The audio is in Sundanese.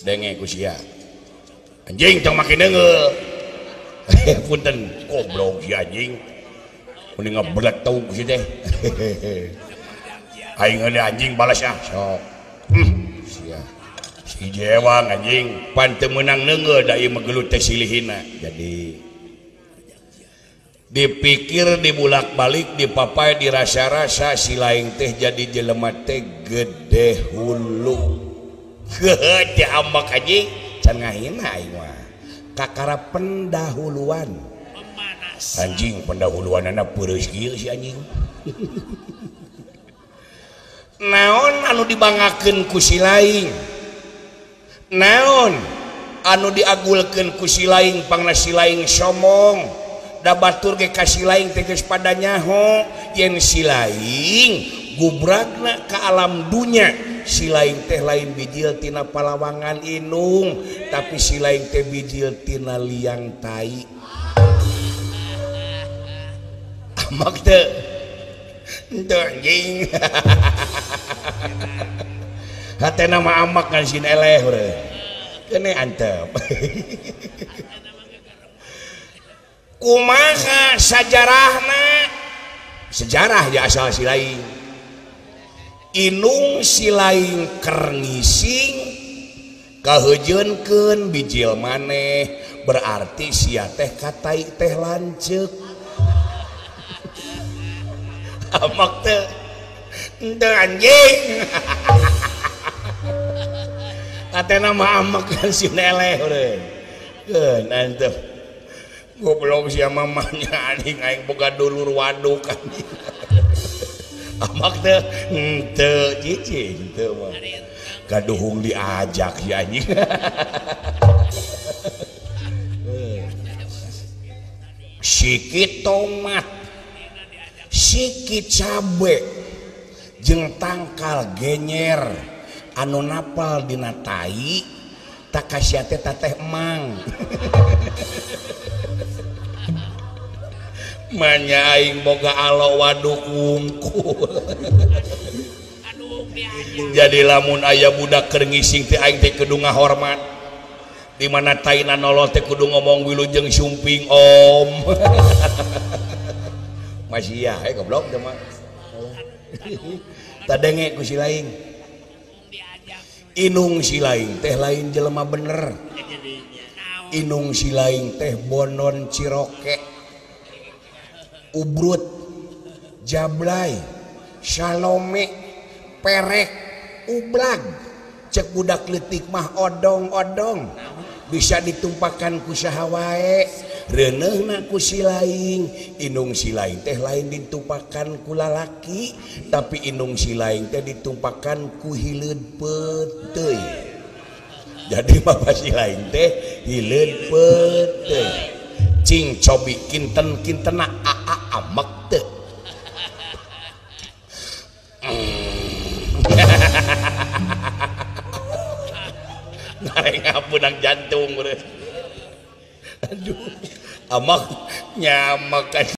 denge ku sia anjing tong make deungel punten goblok si anjing mending ngebeletuk ku si teh aing ada anjing balas ya sok sia si jewang anjing pan teu meunang neungeul da ieu mah teh silihina jadi dipikir dibulak-balik dipapai dirasa-rasa si laing teh jadi jelema teh gede hulu teh ambak anjing can ngahina aing mah kakara pendahuluan anjing pendahuluanana peureus kieu si anjing naon anu dibangakeun ku si laing naon anu diagulkeun ku si laing pangna si laing somong da batur ge ka si laing teh geus pada nyaho yen si laing gubragna ka alam dunya si laing teh lain bijil tina palawangan inung tapi si laing teh bijil tina liang tai amak teh henteu anjing hatena mah amak ngan sin eleh urang kene antep kumaha sajarahna sejarah ya asal si laing inung si laing keur ngising kaheujeunkeun bijil maneh berarti sia teh katai teh lanceuk amak teh henteu anjing katena mah amak kan si neleh urang keun antep goblok sia mamanya anjing aing boga dulur waduk anjing amak teh henteu cicing teu mah kaduhung diajak si anjing sikit tomat sikit cabe jeung tangkal genyer anu napal dina tai tak kasia teh tateh emang manya aing boga alo waduk wungkul jadi lamun aya budak keur ngising teh aing teh kudu ngahormat di mana taina nolol teh kudu ngomong wilujeng sumping om masih ya goblok teh mah tadenge ku si laing inung si laing teh lain jelema bener inung si laing teh bonon ciroke ubrut jablay salome perek ublag cek budak leutik mah odong-odong bisa ditumpakan ku saha wae reuneuhna ku si laing inung si laing teh lain ditumpakan ku lalaki tapi inung si laing teh ditumpakan ku hileud peuteuy jadi bapak si laing teh hileud peuteuy cing cobi kinten-kintena aa amak teu ngareng ngapunang jantung aduh amak nyamak